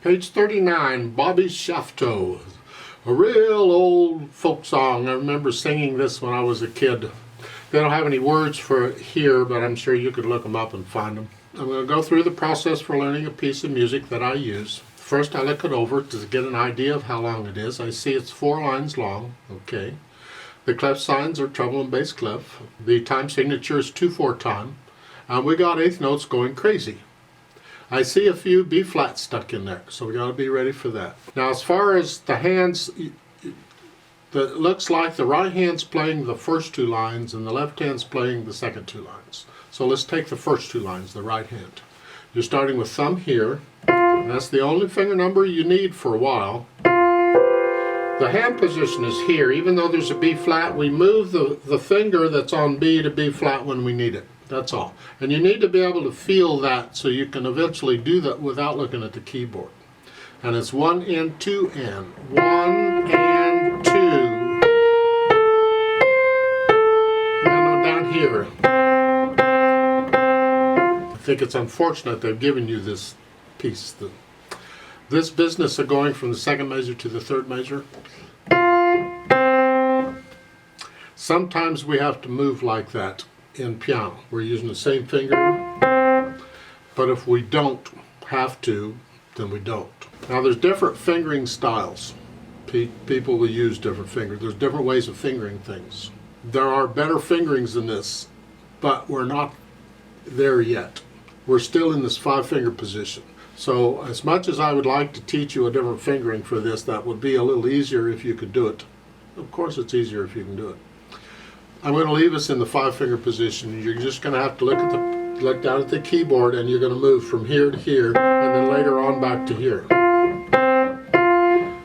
Page 39, Bobby Shaftoe. A real old folk song. I remember singing this when I was a kid. They don't have any words for it here, but I'm sure you could look them up and find them. I'm going to go through the process for learning a piece of music that I use. First, I look it over to get an idea of how long it is. I see it's 4 lines long. Okay. The clef signs are treble and bass clef. The time signature is 2/4 time. And we got eighth notes going crazy. I see a few B flats stuck in there, so we got to be ready for that. Now, as far as the hands, it looks like the right hand's playing the first 2 lines and the left hand's playing the second 2 lines. So let's take the first 2 lines, the right hand. You're starting with thumb here, and that's the only finger number you need for a while. The hand position is here. Even though there's a B flat, we move the finger that's on B to B flat when we need it. That's all. And you need to be able to feel that so you can eventually do that without looking at the keyboard. And it's 1 and 2 and. 1 and 2. And down here. I think it's unfortunate they've given you this piece. This business of going from the second measure to the third measure. Sometimes we have to move like that. In piano, we're using the same finger, but if we don't have to, then we don't. Now there's different fingering styles. People will use different fingers. There's different ways of fingering things. There are better fingerings than this, but we're not there yet. We're still in this 5-finger position. So as much as I would like to teach you a different fingering for this, that would be a little easier if you could do it. Of course it's easier if you can do it. I'm going to leave us in the 5-finger position. You're just going to have to look down at the keyboard, and you're going to move from here to here, and then later on back to here.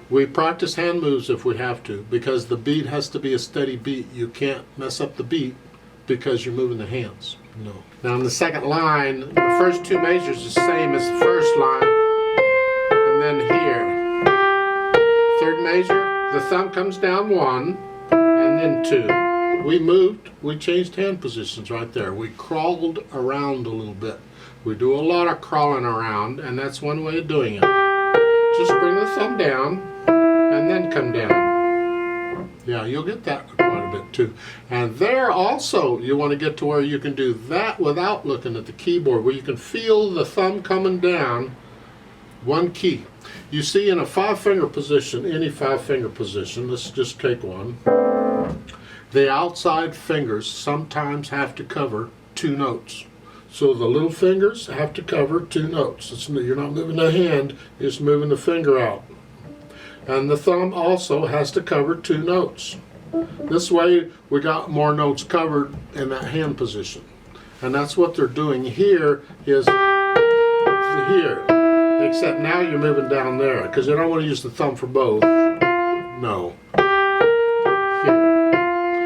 We practice hand moves if we have to, because the beat has to be a steady beat. You can't mess up the beat because you're moving the hands. No. Now in the second line, the first 2 measures are the same as the first line, and then here. Third measure, the thumb comes down 1, and then 2. We changed hand positions right there. We crawled around a little bit. We do a lot of crawling around, and that's one way of doing it. Just bring the thumb down, and then come down. Yeah, you'll get that quite a bit too. And there also, you want to get to where you can do that without looking at the keyboard, where you can feel the thumb coming down 1 key. You see in a 5-finger position, any 5-finger position, let's just take one. The outside fingers sometimes have to cover 2 notes. So the little fingers have to cover 2 notes. You're not moving the hand, you're just moving the finger out. And the thumb also has to cover 2 notes. This way we got more notes covered in that hand position. And that's what they're doing here is here. Except now you're moving down there, because you don't want to use the thumb for both. No.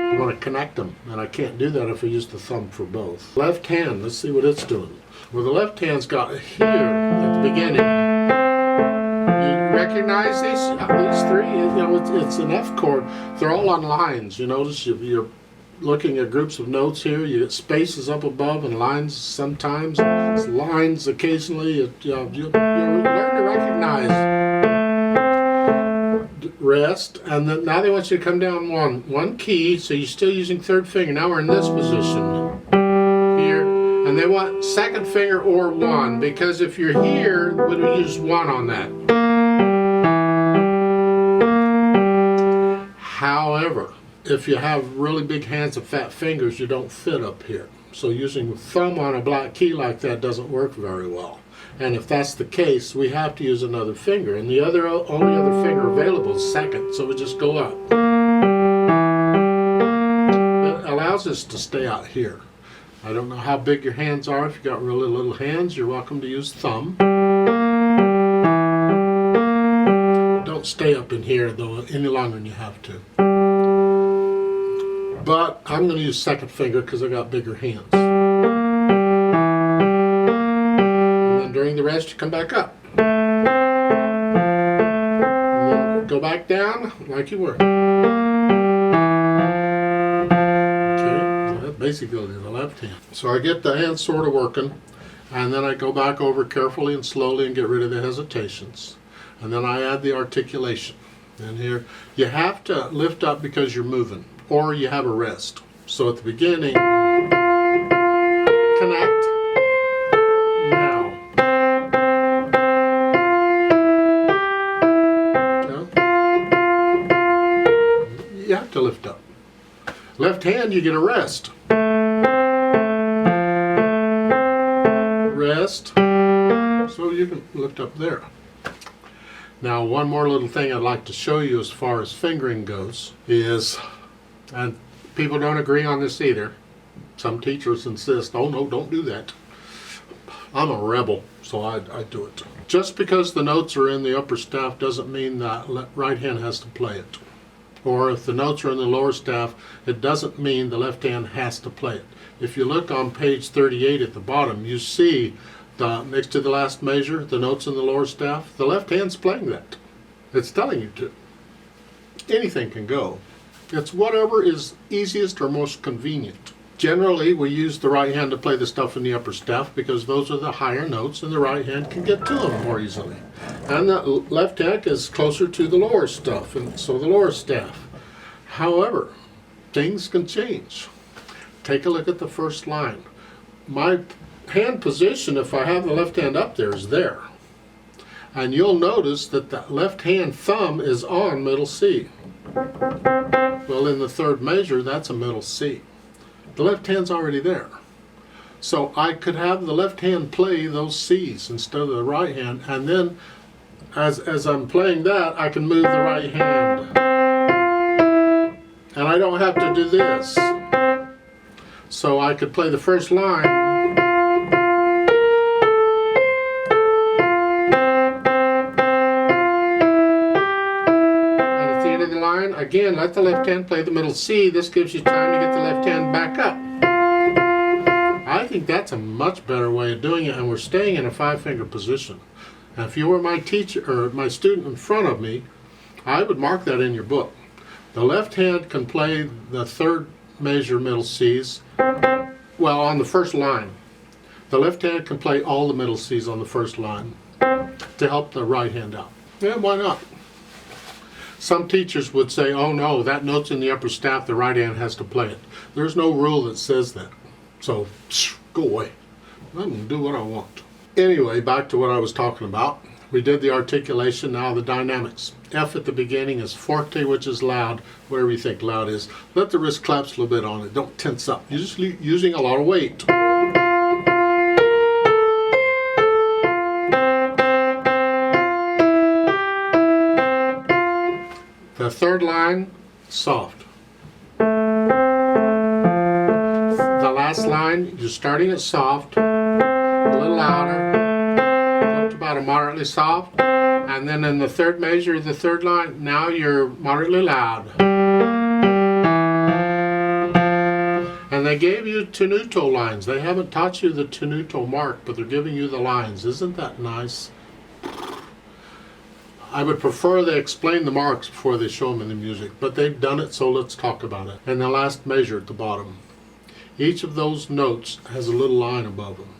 I want to connect them, and I can't do that if I use the thumb for both. Left hand, let's see what it's doing. Well, the left hand's got here at the beginning. You recognize these 3? You know, it's an F chord. They're all on lines. You notice you're looking at groups of notes here. You get spaces up above and lines sometimes. It's lines occasionally. You learn to recognize. Rest, and then now they want you to come down one key, so you're still using 3rd finger. Now we're in this position here, and they want 2nd finger or 1, because if you're here, we would use 1 on that. However, if you have really big hands and fat fingers, you don't fit up here. So using the thumb on a black key like that doesn't work very well. And if that's the case, we have to use another finger. And the only other finger available is 2nd, so we just go up. It allows us to stay out here. I don't know how big your hands are. If you've got really little hands, you're welcome to use thumb. Don't stay up in here, though, any longer than you have to. But I'm going to use 2nd finger because I got bigger hands. During the rest, you come back up. And then go back down like you were. Okay, so that's basically the left hand. So I get the hand sort of working, And then I go back over carefully and slowly and get rid of the hesitations. And then I add the articulation. And here, you have to lift up because you're moving, or you have a rest. So at the beginning, connect, now. Okay. You have to lift up. Left hand, you get a rest. Rest, so you can lift up there. Now, one more little thing I'd like to show you as far as fingering goes is, and people don't agree on this either. Some teachers insist, oh no, don't do that. I'm a rebel, so I do it. Just because the notes are in the upper staff doesn't mean that right hand has to play it. Or if the notes are in the lower staff, it doesn't mean the left hand has to play it. If you look on page 38 at the bottom, you see next to the last measure, the notes in the lower staff, the left hand's playing that. It's telling you to. Anything can go. It's whatever is easiest or most convenient. Generally, we use the right hand to play the stuff in the upper staff because those are the higher notes and the right hand can get to them more easily. And the left hand is closer to the lower stuff, and so the lower staff. However, things can change. Take a look at the first line. My hand position, if I have the left hand up there, is there. And you'll notice that the left hand thumb is on middle C. Well, in the third measure, that's a middle C. The left hand's already there. So I could have the left hand play those C's instead of the right hand, and then as I'm playing that, I can move the right hand. And I don't have to do this. So I could play the first line. And at the end of the line, again, let the left hand play the middle C. This gives you time to get the left hand back up. I think that's a much better way of doing it, and we're staying in a 5-finger position. Now, if you were my teacher or my student in front of me, I would mark that in your book. The left hand can play the third measure middle C's, well, on the first line. The left hand can play all the middle C's on the first line to help the right hand out. Yeah, why not? Some teachers would say, oh no, that note's in the upper staff, the right hand has to play it. There's no rule that says that. So, go away. I'm going to do what I want. Anyway, back to what I was talking about. We did the articulation, now the dynamics. F at the beginning is forte, which is loud, whatever you think loud is. Let the wrist claps a little bit on it. Don't tense up. You're just using a lot of weight. The third line, soft. The last line, you're starting it soft, a little louder, up to about a moderately soft, and then in the third measure, the third line, now you're moderately loud. And they gave you tenuto lines. They haven't taught you the tenuto mark, but they're giving you the lines. Isn't that nice? I would prefer they explain the marks before they show them in the music, but they've done it, so let's talk about it. And the last measure at the bottom. Each of those notes has a little line above them.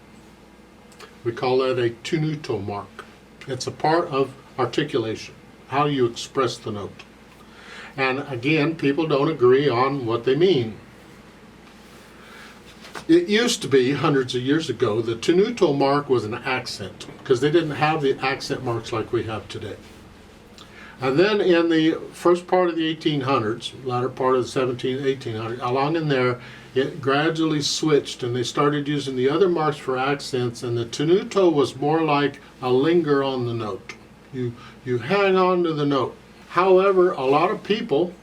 We call that a tenuto mark. It's a part of articulation, how you express the note. And again, people don't agree on what they mean. It used to be, hundreds of years ago, the tenuto mark was an accent, because they didn't have the accent marks like we have today. And then in the first part of the 1800s, latter part of the 1800s, along in there, it gradually switched and they started using the other marks for accents, and the tenuto was more like a linger on the note. You hang on to the note. However, a lot of people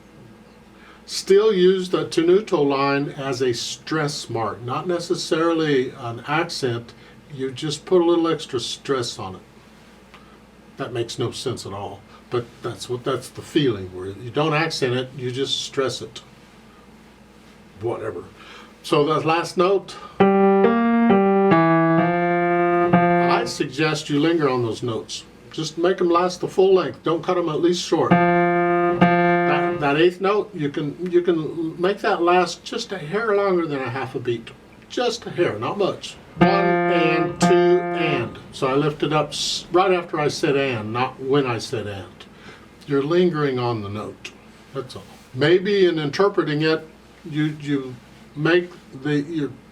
still use the tenuto line as a stress mark, not necessarily an accent. You just put a little extra stress on it. That makes no sense at all. But that's the feeling, where you don't accent it, you just stress it. Whatever. So the last note, I suggest you linger on those notes. Just make them last the full length. Don't cut them at least short. That eighth note, you can make that last just a hair longer than a half a beat. Just a hair, not much. 1 and 2 So I lift it up right after I said and, not when I said and. You're lingering on the note. That's all. Maybe in interpreting it, you make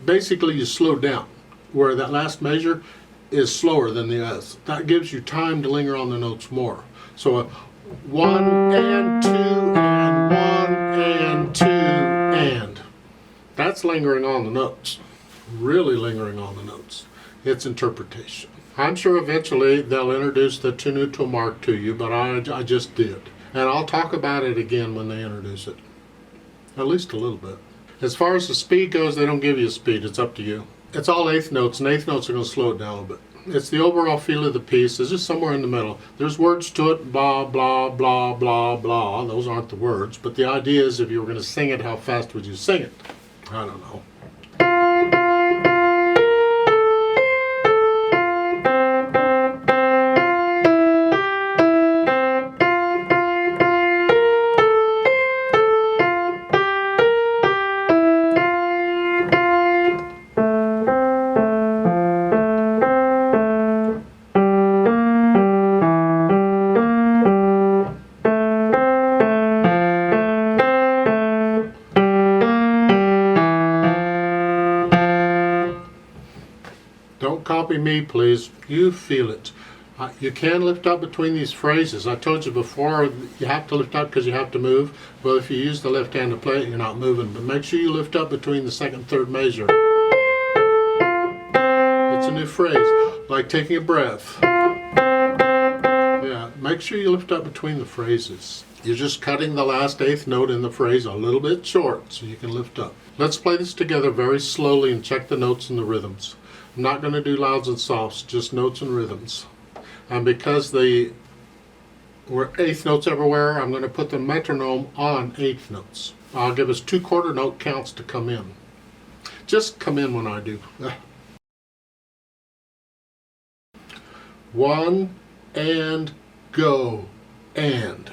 basically you slow down, where that last measure is slower than the others. That gives you time to linger on the notes more. So a 1 and 2 and 1 and 2 and. That's lingering on the notes. Really lingering on the notes. It's interpretation. I'm sure eventually they'll introduce the two-neutral mark to you, but I just did. And I'll talk about it again when they introduce it. At least a little bit. As far as the speed goes, they don't give you a speed. It's up to you. It's all eighth notes, and eighth notes are going to slow it down a little bit. It's the overall feel of the piece. It's just somewhere in the middle. There's words to it, blah, blah, blah, blah, blah. Those aren't the words, but the idea is if you were going to sing it, how fast would you sing it? I don't know. Don't copy me, please. You feel it. You can lift up between these phrases. I told you before you have to lift up because you have to move. Well, if you use the left hand to play it, you're not moving. But make sure you lift up between the second and third measure. It's a new phrase, like taking a breath. Yeah, make sure you lift up between the phrases. You're just cutting the last eighth note in the phrase a little bit short so you can lift up. Let's play this together very slowly and check the notes and the rhythms. I'm not going to do louds and softs, just notes and rhythms. And because we're eighth notes everywhere, I'm going to put the metronome on eighth notes. I'll give us 2 quarter note counts to come in. Just come in when I do. 1 and go and.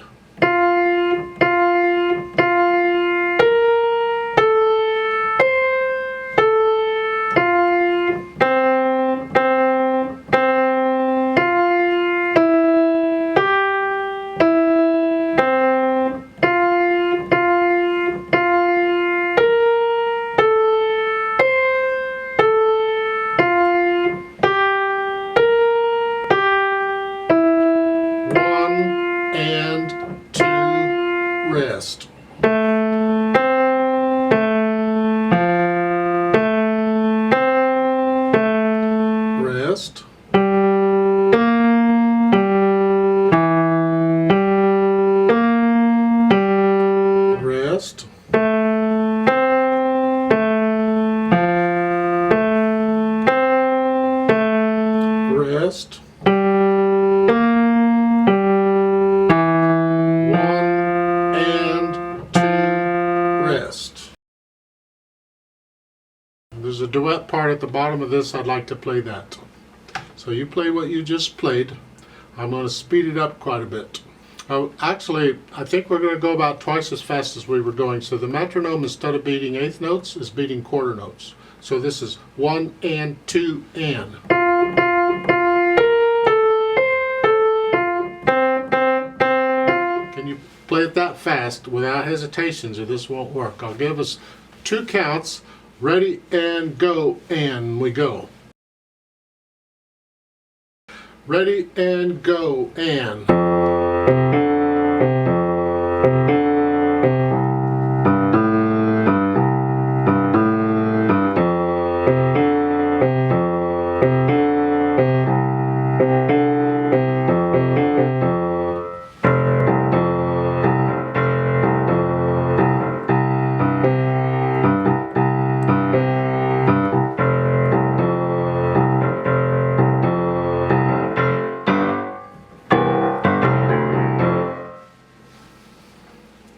Rest. Rest. Rest. Rest. There's a duet part at the bottom of this. I'd like to play that. So you play what you just played. I'm going to speed it up quite a bit. Actually, I think we're going to go about twice as fast as we were going. So the metronome, instead of beating eighth notes, is beating quarter notes. So this is 1 and 2 and. Can you play it that fast without hesitations, or this won't work? I'll give us 2 counts. Ready and go, and we go. Ready and go, and.